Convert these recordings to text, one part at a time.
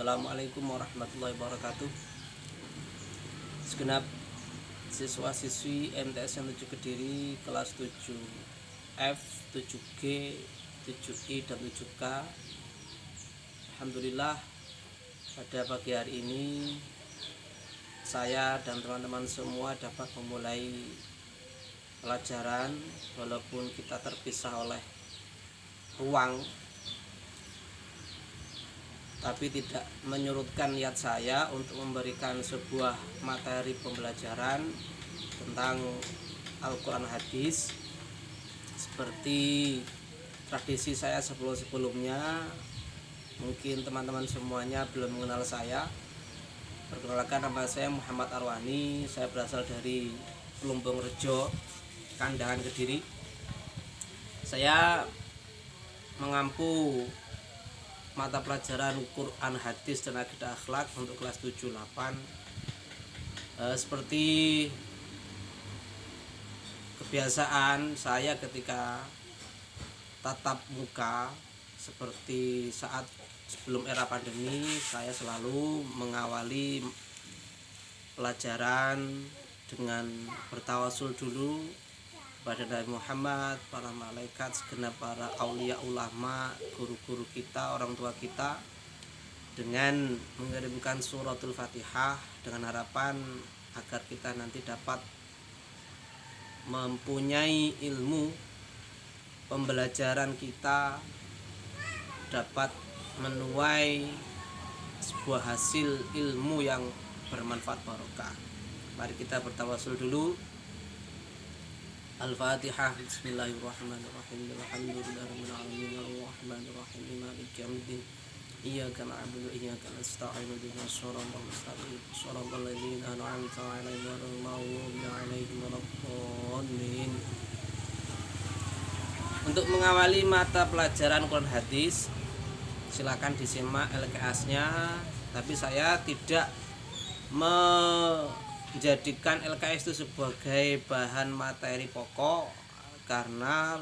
Assalamualaikum warahmatullahi wabarakatuh. Segenap siswa-siswi MTS yang 7 Kediri kelas 7F, 7G, 7I, dan 7K. Alhamdulillah pada pagi hari ini saya dan teman-teman semua dapat memulai pelajaran walaupun kita terpisah oleh ruang, tapi tidak menyurutkan niat saya untuk memberikan sebuah materi pembelajaran tentang Al-Quran Hadis. Seperti tradisi saya sebelumnya, mungkin teman-teman semuanya belum mengenal saya. Perkenalkan, nama saya Muhammad Arwani. Saya berasal dari Plumbung Rejo, Kandangan, Kediri. Saya mengampu mata pelajaran Quran Hadis dan Akidah Akhlak untuk kelas 7-8. Seperti kebiasaan saya ketika tatap muka, seperti saat sebelum era pandemi, saya selalu mengawali pelajaran dengan bertawasul dulu pada Nabi Muhammad, para malaikat, segenap para aulia ulama, guru-guru kita, orang tua kita, dengan mengirimkan suratul Fatihah dengan harapan agar kita nanti dapat mempunyai ilmu, pembelajaran kita dapat menuai sebuah hasil ilmu yang bermanfaat barokah. Mari kita bertawasul dulu. Al-Fatihah. Bismillahirrahmanirrahim. Alhamdulillahirabbil alamin arrahmanir rahim maliki yaumiddin. Iyyaka na'budu wa iyyaka nasta'in ihdinas siratal mustaqim siratal ladzina an'amta 'alaihim ghairil maghdubi 'alaihim waladdallin. Untuk mengawali mata pelajaran Quran Hadis, silakan disimak LKS-nya, tapi saya tidak menjadikan LKS itu sebagai bahan materi pokok karena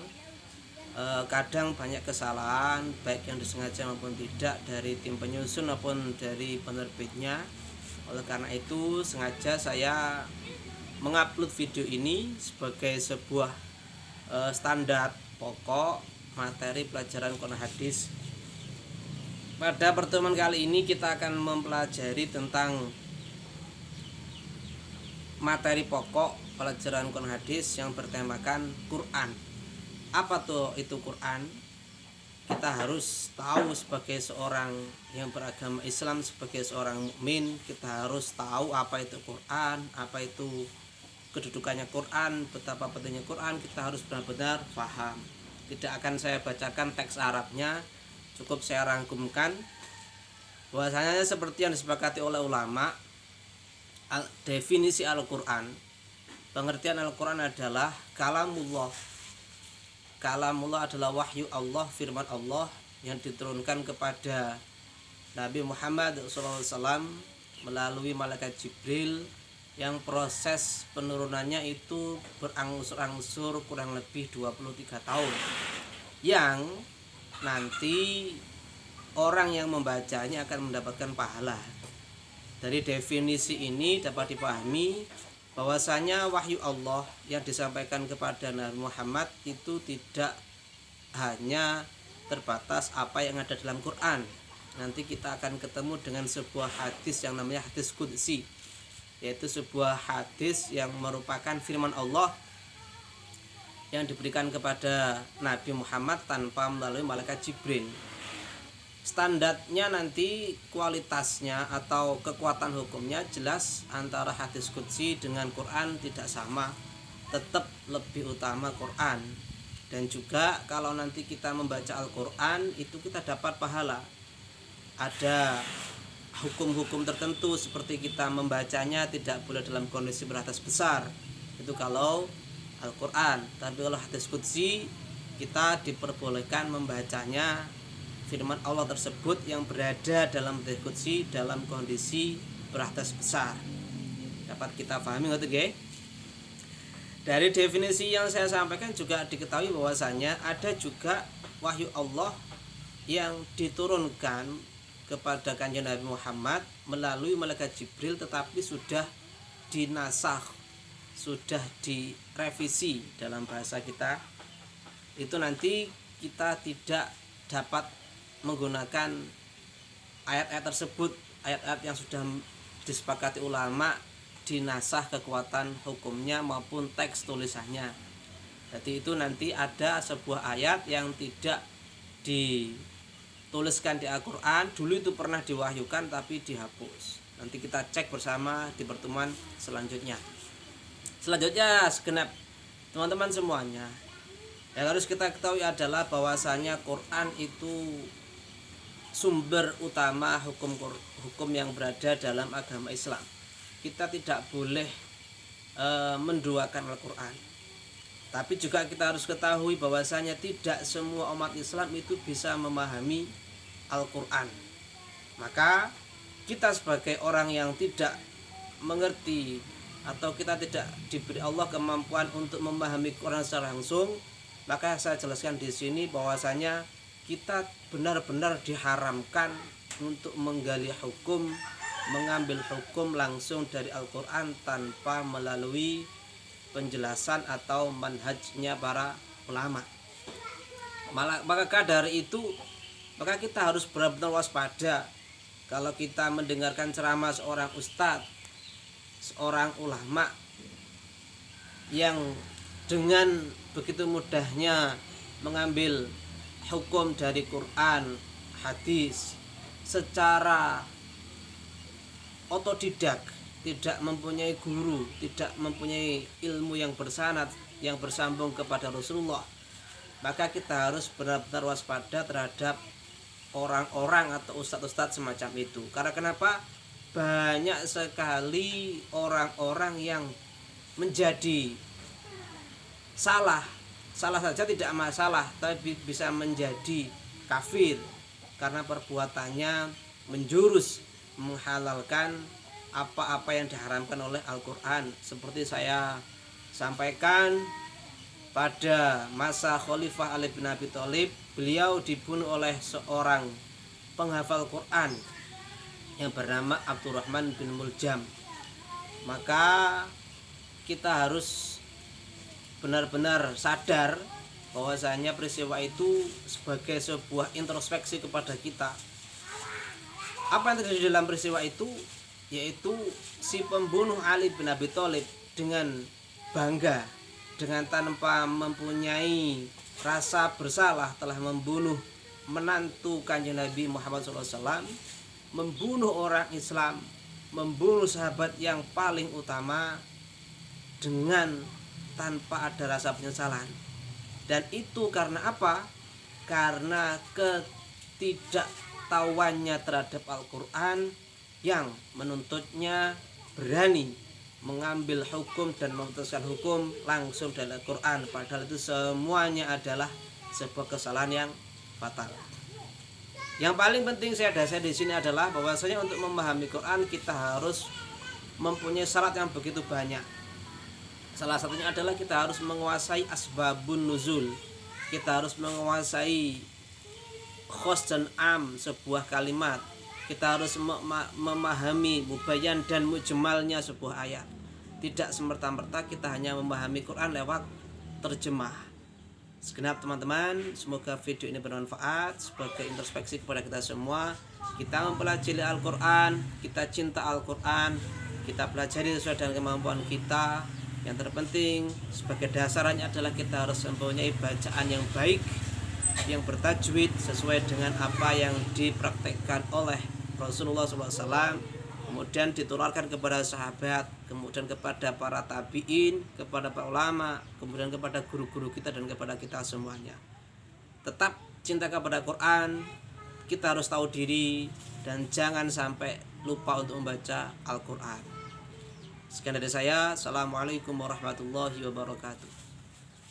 kadang banyak kesalahan baik yang disengaja maupun tidak dari tim penyusun maupun dari penerbitnya. Oleh karena itu sengaja saya mengupload video ini sebagai sebuah standar pokok materi pelajaran Quran Hadis. Pada pertemuan kali ini kita akan mempelajari tentang materi pokok pelajaran Quran Hadis yang bertemakan Quran. Apa tuh itu Quran? Kita harus tahu sebagai seorang yang beragama Islam, sebagai seorang mukmin, kita harus tahu apa itu Quran, apa itu kedudukannya Quran, betapa pentingnya Quran. Kita harus benar-benar paham. Tidak akan saya bacakan teks Arabnya, cukup saya rangkumkan bahwasanya seperti yang disepakati oleh ulama. Definisi Al-Quran, pengertian Al-Quran adalah kalamullah. Kalamullah adalah wahyu Allah, firman Allah yang diturunkan kepada Nabi Muhammad SAW melalui malaikat Jibril, yang proses penurunannya itu berangsur-angsur kurang lebih 23 tahun, yang nanti orang yang membacanya akan mendapatkan pahala. Dari definisi ini dapat dipahami bahwasanya wahyu Allah yang disampaikan kepada Nabi Muhammad itu tidak hanya terbatas apa yang ada dalam Quran. Nanti kita akan ketemu dengan sebuah hadis yang namanya hadis qudsi, yaitu sebuah hadis yang merupakan firman Allah yang diberikan kepada Nabi Muhammad tanpa melalui malaikat Jibril. Standarnya nanti kualitasnya atau kekuatan hukumnya jelas antara hadis qudsi dengan Quran tidak sama, tetap lebih utama Quran. Dan juga kalau nanti kita membaca Al-Quran itu kita dapat pahala. Ada hukum-hukum tertentu seperti kita membacanya tidak boleh dalam kondisi beratas besar, itu kalau Al-Quran. Tapi kalau hadis qudsi kita diperbolehkan membacanya firman Allah tersebut yang berada dalam hadis qudsi dalam kondisi beratas besar. Dapat kita pahami nggak tuh? Dari definisi yang saya sampaikan juga diketahui bahwasanya ada juga wahyu Allah yang diturunkan kepada Kanjeng Nabi Muhammad melalui malaikat Jibril, tetapi sudah dinasakh, sudah direvisi dalam bahasa kita. Itu nanti kita tidak dapat menggunakan ayat-ayat tersebut, ayat-ayat yang sudah disepakati ulama, dinasah kekuatan hukumnya maupun teks tulisannya. Jadi itu nanti ada sebuah ayat yang tidak dituliskan di Al-Quran, dulu itu pernah diwahyukan tapi dihapus. Nanti kita cek bersama di pertemuan selanjutnya. Selanjutnya segenap teman-teman semuanya, yang harus kita ketahui adalah bahwasanya Quran itu sumber utama hukum yang berada dalam agama Islam. Kita tidak boleh menduakan Al-Quran. Tapi juga kita harus ketahui bahwasanya tidak semua umat Islam itu bisa memahami Al-Quran. Maka kita sebagai orang yang tidak mengerti atau kita tidak diberi Allah kemampuan untuk memahami Quran secara langsung, maka saya jelaskan di sini bahwasanya kita benar-benar diharamkan untuk menggali hukum, mengambil hukum langsung dari Al-Quran tanpa melalui penjelasan atau manhajnya para ulama. Maka dari itu, maka kita harus benar-benar waspada kalau kita mendengarkan ceramah seorang ustadz, seorang ulama yang dengan begitu mudahnya mengambil hukum dari Quran, hadis secara otodidak, tidak mempunyai guru, tidak mempunyai ilmu yang bersanad, yang bersambung kepada Rasulullah. Maka kita harus benar-benar waspada terhadap orang-orang atau ustadz-ustadz semacam itu. Karena kenapa? Banyak sekali orang-orang yang menjadi salah saja tidak masalah, tapi bisa menjadi kafir karena perbuatannya menjurus menghalalkan apa-apa yang diharamkan oleh Al-Quran. Seperti saya sampaikan, pada masa Khalifah Ali bin Abi Thalib, beliau dibunuh oleh seorang penghafal Quran yang bernama Abdurrahman bin Muljam. Maka kita harus benar-benar sadar bahwasanya peristiwa itu sebagai sebuah introspeksi kepada kita. Apa yang terjadi dalam peristiwa itu? Yaitu si pembunuh Ali bin Abi Thalib dengan bangga, dengan tanpa mempunyai rasa bersalah telah membunuh menantu Kanjeng Nabi Muhammad SAW, membunuh orang Islam, membunuh sahabat yang paling utama dengan tanpa ada rasa penyesalan. Dan itu karena apa? Karena ketidaktahuannya terhadap Al-Quran yang menuntutnya berani mengambil hukum dan memutuskan hukum langsung dari Al-Quran, padahal itu semuanya adalah sebuah kesalahan yang fatal. Yang paling penting saya dasar di sini adalah bahwasanya untuk memahami Quran kita harus mempunyai syarat yang begitu banyak. Salah satunya adalah kita harus menguasai asbabun nuzul. Kita harus menguasai khos dan am sebuah kalimat. Kita harus memahami mubayyan dan mujmalnya sebuah ayat. Tidak semerta-merta kita hanya memahami Quran lewat terjemah. Segenap teman-teman, semoga video ini bermanfaat sebagai introspeksi kepada kita semua. Kita mempelajari Al-Quran, kita cinta Al-Quran, kita pelajari sesuai dengan kemampuan kita. Yang terpenting sebagai dasarnya adalah kita harus mempunyai bacaan yang baik, yang bertajwid sesuai dengan apa yang dipraktekkan oleh Rasulullah SAW, kemudian ditularkan kepada sahabat, kemudian kepada para tabi'in, kepada para ulama, kemudian kepada guru-guru kita dan kepada kita semuanya. Tetap cinta kepada Quran, kita harus tahu diri dan jangan sampai lupa untuk membaca Al-Quran. Sekian dari saya. Assalamualaikum warahmatullahi wabarakatuh.